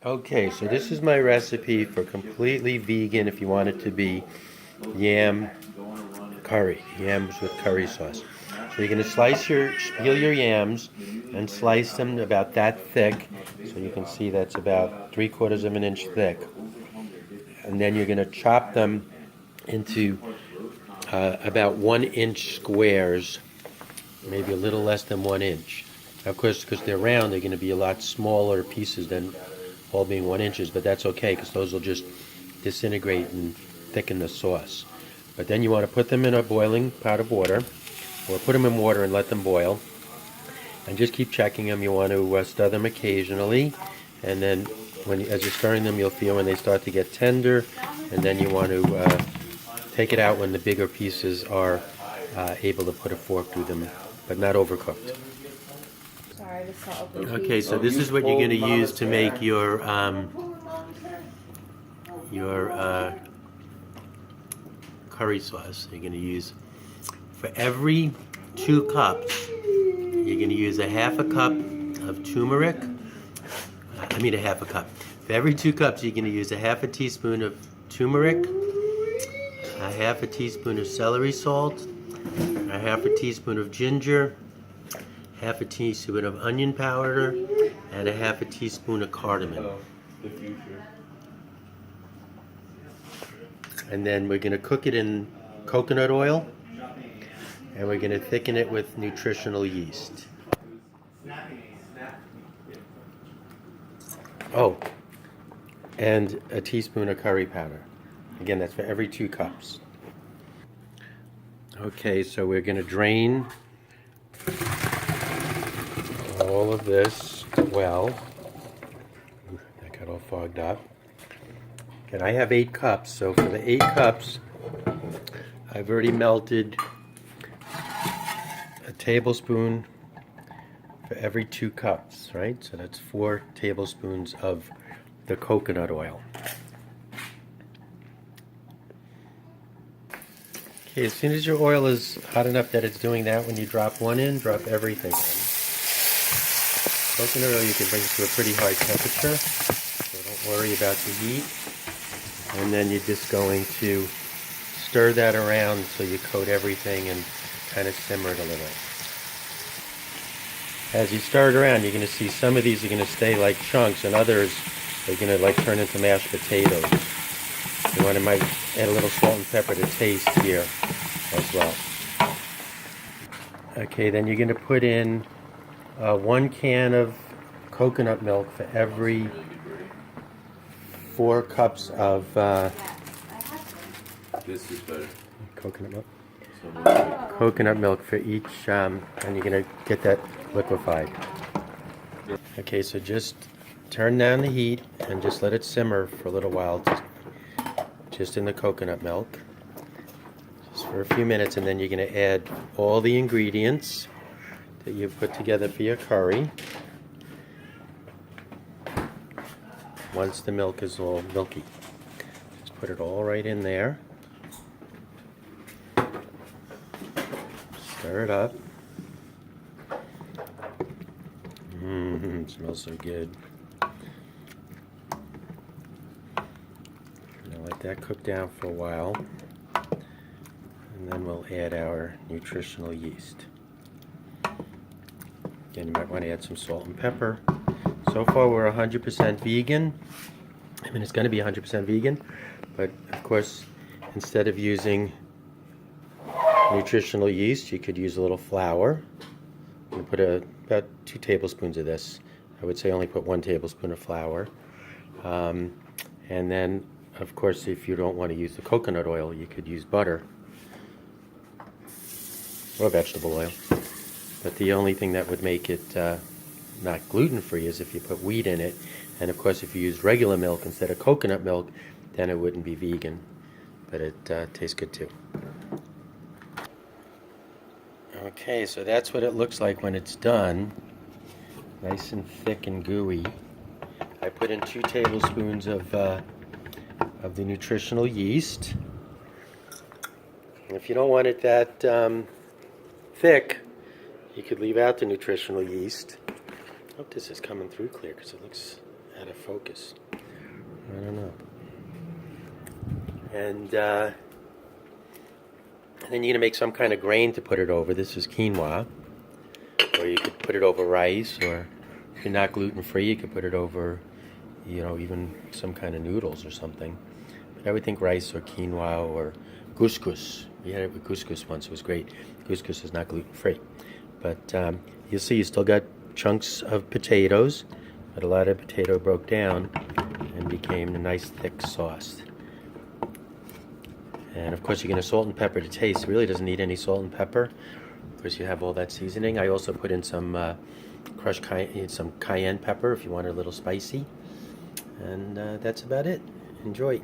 Okay, so this is my recipe for completely vegan if you want it to be yam curry, yams with curry sauce. So you're going to peel your yams and slice them about that thick. So you can see that's about 3/4 of an inch thick. And then you're going to chop them into about 1 inch squares, maybe a little less than 1 inch. Of course, because they're round, they're going to be a lot smaller pieces than all being 1 inches, but that's okay because those will just disintegrate and thicken the sauce. But then you want to put them in a boiling pot of water, or put them in water and let them boil, and just keep checking them. You want to stir them occasionally, and then as you're stirring them, you'll feel when they start to get tender, and then you want to take it out when the bigger pieces are able to put a fork through them, but not overcooked. Okay, so this is what you're going to use to make your curry sauce. You're going to use, for every 2 cups, you're going to use a half a cup of turmeric. A half a cup. For every 2 cups, you're going to use a half a teaspoon of turmeric, a half a teaspoon of celery salt, a half a teaspoon of ginger, half a teaspoon of onion powder, and a half a teaspoon of cardamom. And then we're going to cook it in coconut oil, and we're going to thicken it with nutritional yeast. Oh, and a teaspoon of curry powder. Again, that's for every 2 cups. Okay, so we're going to drain all of this well. That got all fogged up. And I have 8 cups, so for the 8 cups, I've already melted a tablespoon for every 2 cups, right? So that's 4 tablespoons of the coconut oil. Okay, as soon as your oil is hot enough that it's doing that, when you drop one in, drop everything in. Coconut oil you can bring to a pretty high temperature, so don't worry about the heat. And then you're just going to stir that around so you coat everything and kind of simmer it a little. As you stir it around, you're going to see some of these are going to stay like chunks, and others are going to like turn into mashed potatoes. You want to might add a little salt and pepper to taste here as well. Okay, then you're going to put in 1 can of coconut milk for every 4 cups of this is better. Coconut milk. Coconut milk for each, and you're going to get that liquefied. Okay, so just turn down the heat and just let it simmer for a little while, just in the coconut milk, just for a few minutes, and then you're going to add all the ingredients that you put together for your curry. Once the milk is all milky, just put it all right in there. Stir it up. It smells so good. Now let that cook down for a while, and then we'll add our nutritional yeast. Again, you might want to add some salt and pepper. So far we're 100% vegan. It's going to be 100% vegan, but of course, instead of using nutritional yeast, you could use a little flour. I'm going to put about 2 tablespoons of this. I would say only put 1 tablespoon of flour. And then, of course, if you don't want to use the coconut oil, you could use butter or vegetable oil. But the only thing that would make it not gluten-free is if you put wheat in it. And of course, if you use regular milk instead of coconut milk, then it wouldn't be vegan. But it tastes good too. Okay, so that's what it looks like when it's done. Nice and thick and gooey. I put in 2 tablespoons of the nutritional yeast. And if you don't want it that thick, you could leave out the nutritional yeast. I hope this is coming through clear because it looks Out of focus. I don't know. And then you're gonna make some kind of grain to put it over. This is quinoa, or you could put it over rice, or if you're not gluten-free, you could put it over, even some kind of noodles or something. But I would think rice or quinoa or couscous. We had it with couscous once. It was great. Couscous is not gluten-free. But you'll see you still got chunks of potatoes, but a lot of potato broke down and became a nice thick sauce. And of course you're going to salt and pepper to taste. It really doesn't need any salt and pepper because you have all that seasoning. I also put in some crushed some cayenne pepper if you want it a little spicy. And that's about it. Enjoy.